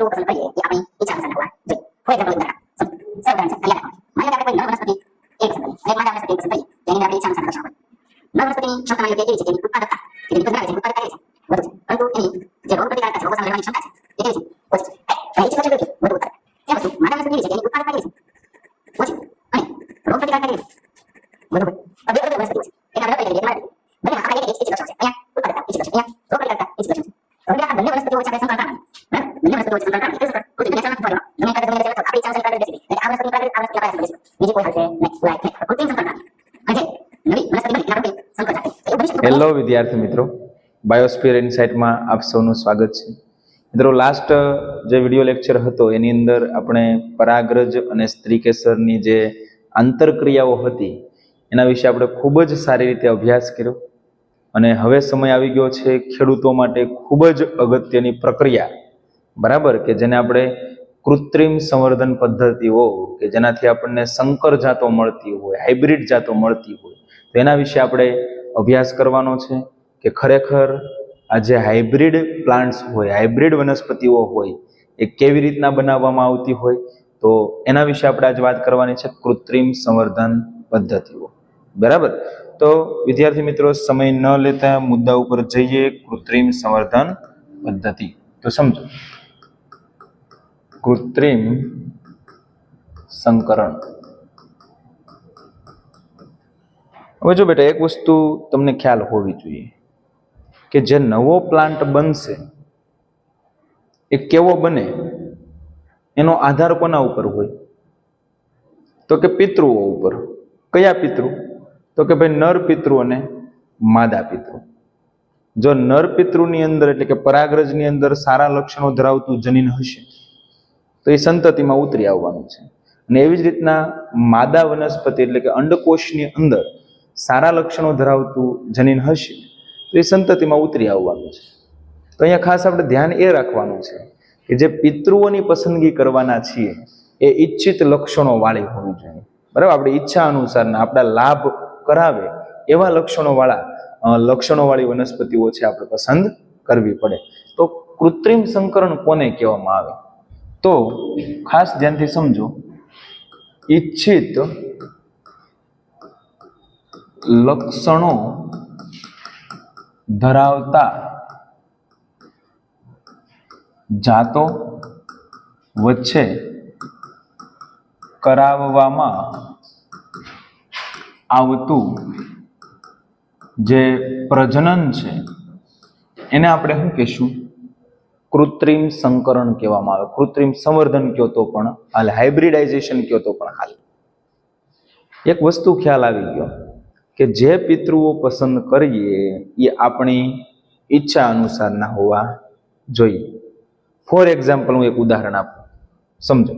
પિતૃઓ પસંદ કરીએ એ આપણી ઈચ્છા અનુસાર હોવા જોઈએ. ફોર એક્ઝામ્પલ ઉદાહરણ સરળ ઉદાહરણ છે, યાદ રાખો. માની લો કે આપણે કોઈ નર વનસ્પતિ એક પસંદ કરીએ અને માદા વનસ્પતિ પસંદ કરીએ તેની આપણી ઈચ્છા અનુસાર લક્ષણો હોય. નર વનસ્પતિની ક્ષમતા માની લો કે એવી છે કે એની ઉત્પાદકતા કે જેની ઉત્પાદન છે ઉત્પાદકતા એવી છે વધુ છે, પરંતુ એની જે રોગ પ્રતિકારકતા છે રોગો સામે લડવાની ક્ષમતા છે એ કેવી છે ઓછી છે. અને ઈચ્છિત લક્ષણ કેવું વધુ ઉત્પાદક. એ વસ્તુ માદા વનસ્પતિ એવી છે કે એની ઉત્પાદકતા કેવી છે ઓછી અને રોગ પ્રતિકારકતા કેવી છે વધુ હોય. બે અલગ વનસ્પતિઓ છે એને આપણે લઈ લઈએ માદા બંને આપણા એક ઈચ્છિત લક્ષણ છે. અહીંયા ઉત્પાદકતા ઈચ્છિત લક્ષણ, અહીંયા રોગ પ્રતિકારકતા ઈચ્છિત લક્ષણ છે. હવે આ બંને વનસ્પતિઓ વચ્ચે આપણે સંકળાતા નથી. બંને વનસ્પતિઓ વચ્ચે સંકળાતા નથી. ઓકે મને ચાલુ થવા દો. મને કાગળ મને આપણી ઈચ્છા અનુસાર કાગળ બેસી એટલે આ વનસ્પતિ કાગળ આ વનસ્પતિ આપણે બેસી બીજી કોઈ હશે નહીં. લાઈક કૃત્રિમ સંકળાતા અને નવી વનસ્પતિ બની એના રૂપે સંકળાતા. હેલો વિદ્યાર્થી મિત્રો, બાયોસ્ફિયર ઇનસાઇટમાં આપ સૌનું સ્વાગત છે. મિત્રો, લાસ્ટ જે વિડીયો લેક્ચર હતો એની અંદર આપણે પરાગરજ અને સ્ત્રીકેસરની જે આંતરક્રિયાઓ હતી એના વિશે આપણે ખૂબ જ સારી રીતે અભ્યાસ કર્યો અને હવે સમય આવી ગયો છે ખેડૂતો માટે ખૂબ જ અગત્યની પ્રક્રિયા, બરાબર, કે જેને આપણે કૃત્રિમ સંવર્ધન પદ્ધતિઓ કે જેનાથી આપણને સંકર જાતો મળતી હોય, હાઇબ્રિડ જાતો મળતી હોય, તો એના વિશે આપણે અભ્યાસ કરવાનો છે કે ખરેખર આ જે હાઇબ્રિડ પ્લાન્ટ્સ હોય, હાઇબ્રિડ વનસ્પતિઓ હોય એ કેવી રીતના બનાવવામાં આવતી હોય, તો એના વિશે આપણે આજે વાત કરવાની છે, કૃત્રિમ સંવર્ધન પદ્ધતિઓ, બરાબર. તો વિદ્યાર્થી મિત્રો, સમય ન લેતા મુદ્દા ઉપર જઈએ. કૃત્રિમ સંવર્ધન પદ્ધતિ તો સમજો. કૃત્રિમ સંકરણ. હવે જો બેટા, એક વસ્તુ તમને ખ્યાલ હોવી જોઈએ કે જે નવો પ્લાન્ટ બનશે એ કેવો બને એનો આધાર કોના ઉપર હોય? તો કે પિતૃઓ ઉપર. કયા પિતૃ? તો કે ભાઈ નર પિતૃ અને માદા પિતૃ. જો નર પિતૃની અંદર એટલે કે પરાગરજની અંદર સારા લક્ષણો ધરાવતું જનીન હશે તો એ સંતતિમાં ઉતરી આવવાનું છે, અને એવી જ રીતના માદા વનસ્પતિ એટલે કે અંડકોષની અંદર સારા લક્ષણો ધરાવતું જનીન હશે તો એ સંતતિમાં ઉતરી આવવાનું છે. તો અહીંયા ખાસ આપણે ધ્યાન એ રાખવાનું છે કે જે પિતૃઓની પસંદગી કરવાના છીએ એ ઈચ્છિત લક્ષણો વાળી હોવી જોઈએ, બરાબર. આપણે ઈચ્છા અનુસારના આપણા લાભ કરાવે એવા લક્ષણોવાળી વનસ્પતિઓ છે આપણે પસંદ કરવી પડે. તો કૃત્રિમ સંકરણ કોને કહેવામાં આવે? તો ખાસ ધ્યાનથી સમજો. ઈચ્છિત લક્ષણો ધરાવતા જાતો વચ્ચે કરાવવામાં આવતું જે પ્રજનન છે એને આપણે શું કહીશું? કૃત્રિમ સંકરણ કહેવામાં આવે. કૃત્રિમ સંવર્ધન કહો તો પણ હાલ, હાઇબ્રિડાઇઝેશન કહો તો પણ હાલ. એક વસ્તુ ખ્યાલ આવી ગયો કે જે પિતૃઓ પસંદ કરીએ એ આપણી ઈચ્છા અનુસારના હોવા જોઈએ. ફોર એક્ઝામ્પલ હું એક ઉદાહરણ આપું, સમજો.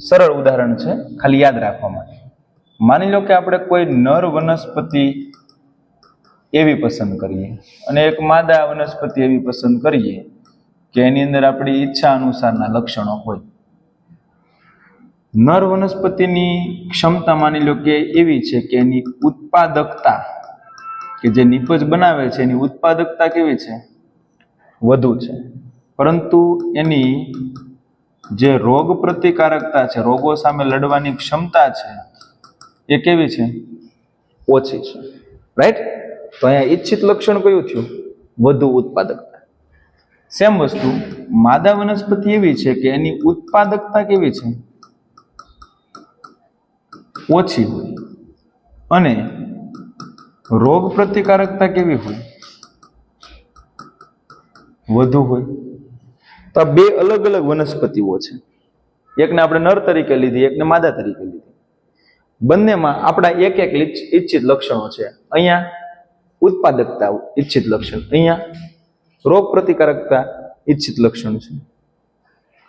સરળ ઉદાહરણ છે, ખાલી યાદ રાખવા માટે. માની લો કે આપણે કોઈ નર વનસ્પતિ એવી પસંદ કરીએ અને એક માદા વનસ્પતિ એવી પસંદ કરીએ કે એની અંદર આપણી ઈચ્છા અનુસારના લક્ષણો હોય. નર વનસ્પતિની ક્ષમતા માની લો કે એવી છે કે એની ઉત્પાદકતા કે જે નીપજ બનાવે છે એની ઉત્પાદકતા કેવી છે? વધુ છે. પરંતુ એની જે રોગ પ્રતિકારકતા છે, રોગો સામે લડવાની ક્ષમતા છે એ કેવી છે? ઓછી છે, રાઈટ. તો અહીંયા ઈચ્છિત લક્ષણ કયું થયું? વધુ ઉત્પાદકતા. સેમ વસ્તુ માદા વનસ્પતિ એવી છે કે એની ઉત્પાદકતા કેવી છે? ઓછી હોય અને રોગ પ્રતિકારકતા કેવી હોય? વધુ હોય. તો આ બે અલગ અલગ વનસ્પતિઓ છે. એકને આપણે નર તરીકે લીધી, એકને માદા તરીકે લીધી. બંનેમાં આપણા એક એક ઈચ્છિત લક્ષણો છે. અહીંયા ઉત્પાદકતા ઈચ્છિત લક્ષણ, અહીંયા રોગ પ્રતિકારકતા ઈચ્છિત લક્ષણ છે.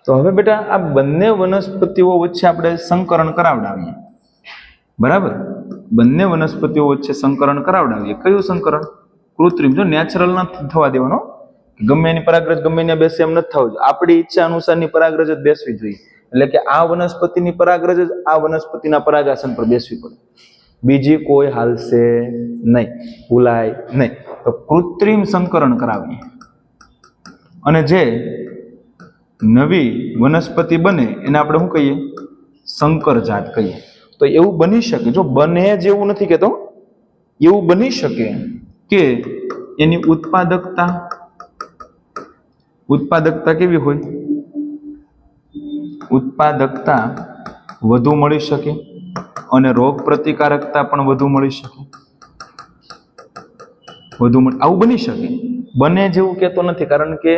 તો હવે બેટા આ બંને વનસ્પતિઓ વચ્ચે આપણે સંકરણ કરાવડાવીએ, બરાબર. બંને વનસ્પતિઓ વચ્ચે સંકરણ કરાવડાવીએ. કયું સંકરણ? કૃત્રિમ. જો નેચરલ નથી થવા દેવાનો, ગમે એની પરાગરજ ગમે એને બેસે એમ નથી થવું જોઈએ. આપણી ઈચ્છા અનુસારની પરાગરજ જ બેસવી જોઈએ. એટલે કે આ વનસ્પતિની પરાગરજ જ આ વનસ્પતિના પરાગાસન પર બેસવી પડે, બીજી કોઈ હાલશે નહીં, ભૂલાય નહીં. તો કૃત્રિમ સંકરણ કરાવીએ અને જે નવી વનસ્પતિ બને એને આપણે શું કહીએ? સંકર જાત કહીએ. તો એવું બની શકે, જો બને જ એવું નથી કહેતો, એવું બની શકે કે એની ઉત્પાદકતા કેવી હોય? ઉત્પાદકતા વધુ મળી શકે અને રોગ પ્રતિકારકતા પણ વધુ મળી શકે. આવું બની શકે. બને જેવું કહેતો નથી, કારણ કે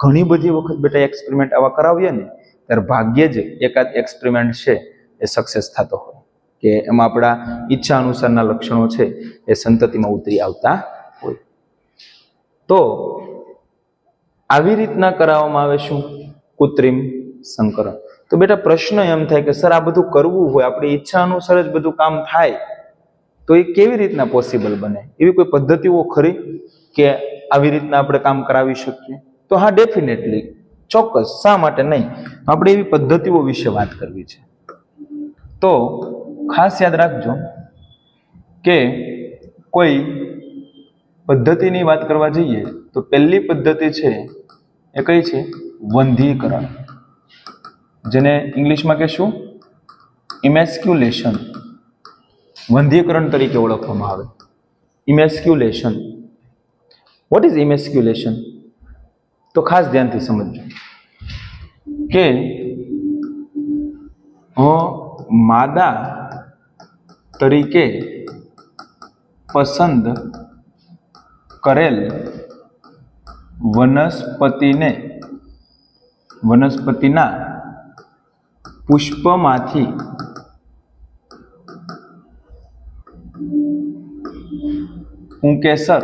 ઘણી બધી વખત બેટા એક્સપેરિમેન્ટ આવા કરાવીએ ને ત્યારે ભાગ્યે જ એકાદ એક્સપેરિમેન્ટ છે એ સક્સેસ થતો હોય, કે એમાં આપણા ઈચ્છા અનુસારના લક્ષણો છે એ સંતતિમાં ઉતરી આવતા હોય. તો આવી રીતના કરાવવામાં આવે શું? કૃત્રિમ સંકરણ. તો બેટા પ્રશ્ન એમ થાય કે સર આ બધું કરવું હોય, આપણી ઈચ્છા અનુસાર જ બધું કામ થાય, તો એ કેવી રીતના પોસિબલ બને? એવી કોઈ પદ્ધતિઓ ખરી કે આવી રીતના આપણે કામ કરાવી શકીએ? તો હા, ડેફિનેટલી, ચોક્કસ. શા માટે નહીં? આપણે એવી પદ્ધતિઓ વિશે વાત કરવી છે. તો ખાસ યાદ રાખજો કે કોઈ પદ્ધતિની વાત કરવા જઈએ તો પહેલી પદ્ધતિ છે એ કઈ છે? વંધ્યીકરણ, જેને ઇંગ્લિશમાં કહેશું ઇમેસ્ક્યુલેશન. વંધ્યીકરણ તરીકે ઓળખવામાં આવે. ઇમેસ્ક્યુલેશન. What is emasculation? તો ખાસ ધ્યાનથી સમજજો કે માદા તરીકે પસંદ કરેલ વનસ્પતિના પુષ્પમાંથી પુંકેસર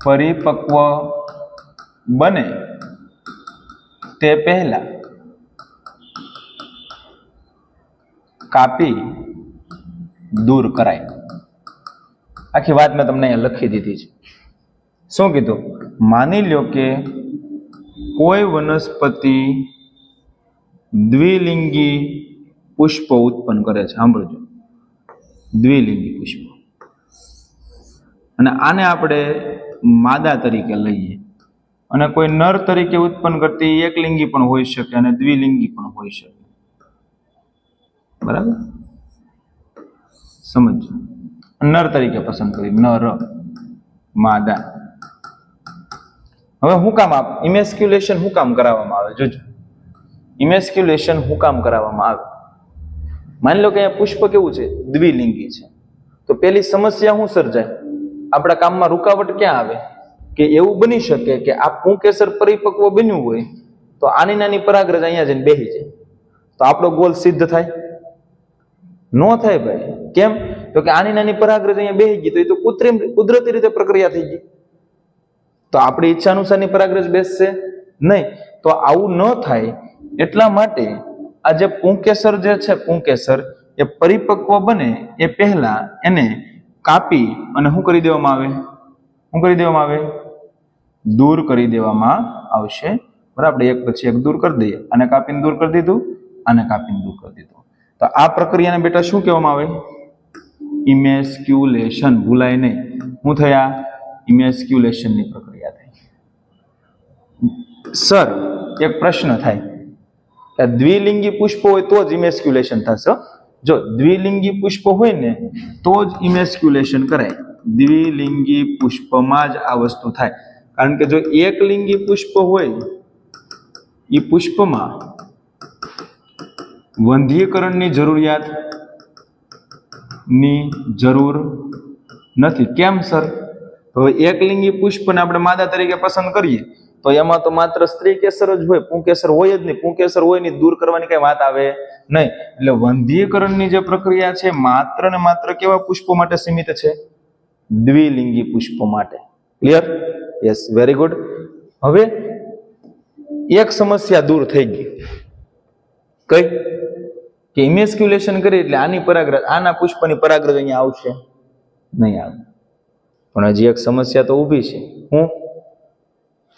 પરિપક્વ બને તે પહેલા કાપી દૂર કરાય. આખી વાત મેં તમને અહીંયા લખી દીધી છે. શું કીધું? માની લ્યો કે કોઈ વનસ્પતિ દ્વિલિંગી પુષ્પ ઉત્પન્ન કરે છે. સાંભળજો, દ્વિલિંગી પુષ્પ. અને આને આપણે માદા તરીકે લઈએ, અને કોઈ નર તરીકે ઉત્પન્ન કરતી એકલિંગી પણ હોઈ શકે અને દ્વિલિંગી પણ હોઈ શકે. બરાબર? સમજો. નર તરીકે પસંદ કરી, નર, માદા. હવે હું કામ ઇમેસ્ક્યુલેશન હું કામ કરાવવામાં આવે? જોજો, ઇમેસ્ક્યુલેશન હું કામ કરાવવામાં આવે? માની લો કે અહીંયા પુષ્પ કેવું છે? દ્વિલિંગી છે. તો પેલી સમસ્યા શું સર્જાય? આપણા કામમાં રૂકાવટ ક્યાં આવે? કે એવું બની શકે કે આ પુંકેસર પરિપક્વ બન્યું હોય તો આની નાની પરાગરજ અહીંયા જઈને બેસી જાય, તો આપણો ગોલ સિદ્ધ થાય? નો થાય ભાઈ. કેમ? તો કે આની નાની પરાગરજ અહીંયા બેસી ગઈ તો એ તો કુદરતી રીતે પ્રક્રિયા થઈ ગઈ, તો આપણી ઈચ્છા અનુસારની પરાગરજ બેસશે નહીં. તો આવું ન થાય એટલા માટે આ જે પુંકેસર જે છે, પુંકેસર એ પરિપક્વ બને એ પહેલા એને કાપી અને શું કરી દેવામાં આવે? શું કરી દેવામાં આવે? દૂર કરી દેવામાં આવશે. બરાબર? એક પછી એક દૂર કરી દઈએ. આને કાપીને દૂર કરી દીધું, આને કાપીને દૂર કરી દીધું. તો આ પ્રક્રિયાને બેટા શું કહેવામાં આવે? ઇમેસ્ક્યુલેશન. ભૂલાય નહીં. શું થયા? ઇમેસ્ક્યુલેશનની પ્રક્રિયા થઈ. સર, એક પ્રશ્ન થાય કે દ્વિલિંગી પુષ્પ હોય તો જ ઇમેસ્ક્યુલેશન થશે. જો દ્વિલિંગી પુષ્પ હોય ને તો જ ઇમેસ્ક્યુલેશન કરાય. દ્વિલિંગી પુષ્પમાં જ આ વસ્તુ થાય. કારણ કે જો એકલિંગી પુષ્પ હોય એ પુષ્પમાં વંધ્યીકરણની જરૂરિયાતની જરૂર નથી. કેમ સર? તો એકલિંગી પુષ્પને આપણે માદા તરીકે પસંદ કરીએ તો એમાં તો માત્ર સ્ત્રી કેસર જ હોય, પુંકેસર હોય જ નહીં. પુંકેસર હોય નહીં, દૂર કરવાની કઈ વાત આવે નહીં. એટલે વંધ્યીકરણની જે પ્રક્રિયા છે માત્ર ને માત્ર કેવા પુષ્પો માટે સીમિત છે? દ્વિલિંગી પુષ્પો માટે. ક્લિયર? Yes, very good. હવે એક સમસ્યા દૂર થઈ ગઈ. કઈ? કે ઇમેસ્ક્યુલેશન કરી એટલે આની પરાગરજ, આના પુષ્પની પરાગરજ અહીંયા આવશે નહીં આવે. પણ હજી એક સમસ્યા તો ઊભી છે. હું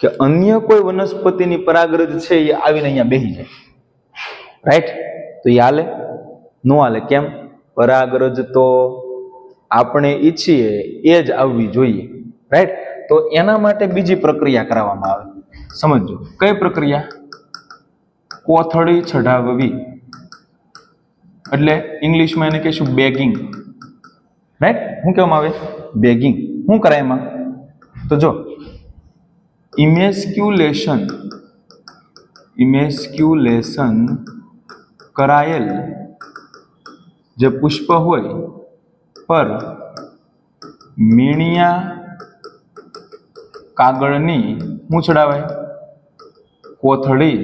કે અન્ય કોઈ વનસ્પતિની પરાગરજ છે એ આવીને અહીંયા બેસી જાય. રાઈટ? તો એ હાલે? નો હાલે. કેમ? પરાગરજ તો આપણે ઈચ્છીએ એ જ આવવી જોઈએ. રાઈટ? તો એના માટે બીજી પ્રક્રિયા કરાવવામાં આવે. સમજો કઈ પ્રક્રિયા? કોથળી ચઢાવવી, એટલે ઇંગ્લિશમાં એને કહીશું બેગિંગ, રાઈટ? શું કહેવામાં આવે? બેગિંગ. શું કરાય એમાં? તો જો ઇમેસ્ક્યુલેશન કરાયેલ જે પુષ્પ હોય પર મીણિયા કાગળની શું ચડાવાય? કોથળી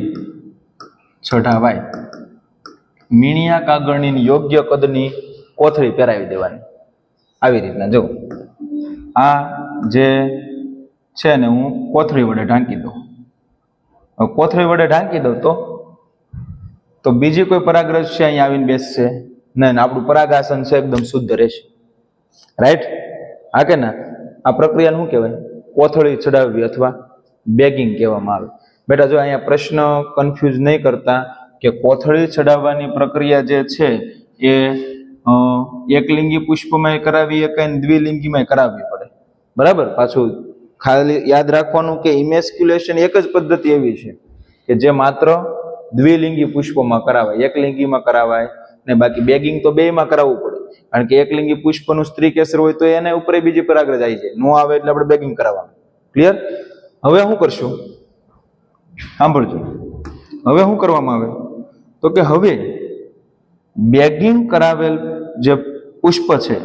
ચઢાવાય. મીણિયા કાગળની યોગ્ય કદની કોથળી પહેરાવી દેવાની. આવી રીતના જો આ જે છે ને હું કોથળી વડે ઢાંકી દઉં. કોથળી વડે ઢાંકી દઉં તો બીજી કોઈ પરાગરજ છે અહીંયા આવીને બેસશે નહીં, આપણું પરાગાસન છે એકદમ શુદ્ધ રહેશે, રાઈટ? હા કે ના? આ પ્રક્રિયાને શું કહેવાય? કોથળી ચડાવવી અથવા બેગિંગ કહેવામાં આવે. બેટા જો અહીંયા પ્રશ્ન કન્ફ્યુઝ નહીં કરતા કે કોથળી ચડાવવાની પ્રક્રિયા જે છે એ એકલિંગી પુષ્પમાં કરાવી કે દ્વિલિંગીમાં કરાવવી પડે, બરાબર? પાછું ખાલી યાદ રાખવાનું કે ઇમેસ્ક્યુલેશન એક જ પદ્ધતિ એવી છે કે જે માત્ર દ્વિલિંગી પુષ્પમાં કરાવાય, એકલિંગીમાં કરાવાય ને બાકી બેગિંગ તો બેયમાં કરાવવું પડે. કારણ કે એકલિંગી પુષ્પનું સ્ત્રી કેસર હોય તો એને ઉપર બીજી પરાગરજ આવી જાય, નો આવે એટલે આપણે બેગિંગ કરાવવાનું. ક્લિયર? હવે શું કરશું? સાંભળજો. હવે શું કરવામાં આવે તો કે હવે બેગિંગ કરાવેલ જે પુષ્પ છે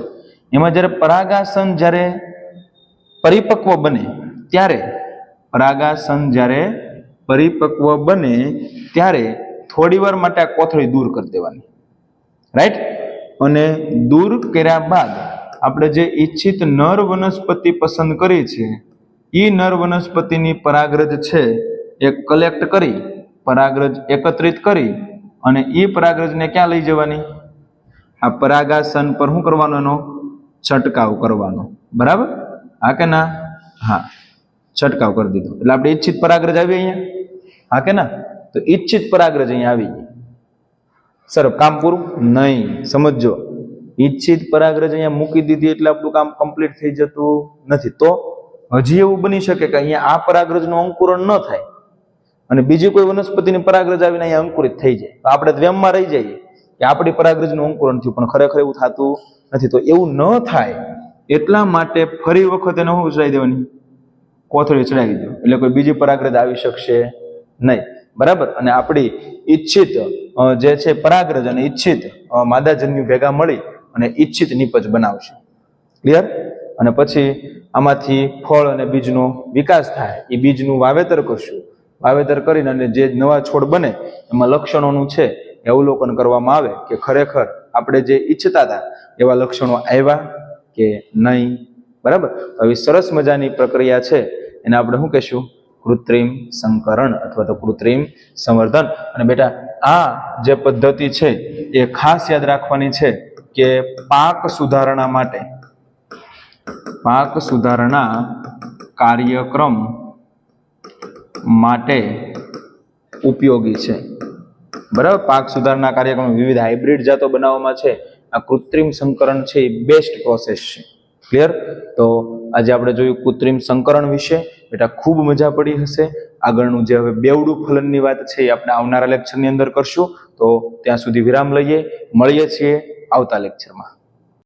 એમાં જ્યારે પરાગાસન જ્યારે પરિપક્વ બને ત્યારે થોડી વાર માટે આ કોથળી દૂર કરી દેવાની, રાઈટ? અને દૂર કર્યા બાદ આપણે જે ઈચ્છિત નર વનસ્પતિ પસંદ કરી છે એ નર વનસ્પતિની પરાગરજ છે એ કલેક્ટ કરી, પરાગરજ એકત્રિત કરી અને એ પરાગરજને ક્યાં લઈ જવાની? આ પરાગાસન પર શું કરવાનો? એનો છંટકાવ કરવાનો, બરાબર? હા કે ના? હા, છંટકાવ કરી દીધો એટલે આપણે ઈચ્છિત પરાગરજ આવી અહીંયા. હા કે ના? તો ઈચ્છિત પરાગરજ અહીંયા આવી ગઈ. સર કામ પૂરું? નહીં, સમજો. ઈચ્છિત પરાગરજ અહીંયા મૂકી દીધી એટલે આપણું કામ કમ્પ્લીટ થઈ જતું નથી. તો હજી એવું બની શકે કે અહીંયા આ પરાગરજનું અંકુરણ ન થાય અને બીજી કોઈ વનસ્પતિની પરાગરજ આવીને અહીંયા અંકુરિત થઈ જાય તો આપણે વેમમાં રહી જઈએ કે આપણી પરાગરજનું અંકુરણ થયું, પણ ખરેખર એવું થતું નથી. તો એવું ન થાય એટલા માટે ફરી વખત એને શું ચડાવી દેવાની? કોથળી ચડાવી દો એટલે કોઈ બીજી પરાગરજ આવી શકશે નહીં, બરાબર? અને આપણી ઈચ્છિત જે છે પરાગરજ અને ઈચ્છિત માદાજન્યુ ભેગા મળી અને ઈચ્છિત નીપજ બનાવશે. ક્લિયર? અને પછી આમાંથી ફળ અને બીજનો વિકાસ થાય, એ બીજનું વાવેતર કરશું. વાવેતર કરીને અને જે નવા છોડ બને એમાં લક્ષણોનું છે એ અવલોકન કરવામાં આવે કે ખરેખર આપણે જે ઈચ્છતા હતા એવા લક્ષણો આવ્યા કે નહીં, બરાબર? આવી સરસ મજાની પ્રક્રિયા છે એને આપણે શું કહેશું? કૃત્રિમ સંકરણ અથવા તો કૃત્રિમ સંવર્ધન. અને બેટા આ જે પદ્ધતિ છે એ ખાસ યાદ રાખવાની છે કે પાક સુધારણા કાર્યક્રમ માટે ઉપયોગી છે, બરાબર? પાક સુધારણા કાર્યક્રમ વિવિધ હાઇબ્રિડ જાતો બનાવવામાં છે આ કૃત્રિમ સંકરણ છે એ બેસ્ટ પ્રોસેસ છે. ક્લિયર? તો આજે આપણે જોયું કૃત્રિમ સંકરણ વિશે. બેટા ખૂબ મજા પડી હશે. આગળનું જે હવે બેવડું ફલનની વાત છે એ આપણે આવનારા લેક્ચરની અંદર કરશું. તો ત્યાં સુધી વિરામ લઈએ, મળીએ છીએ આવતા લેક્ચરમાં.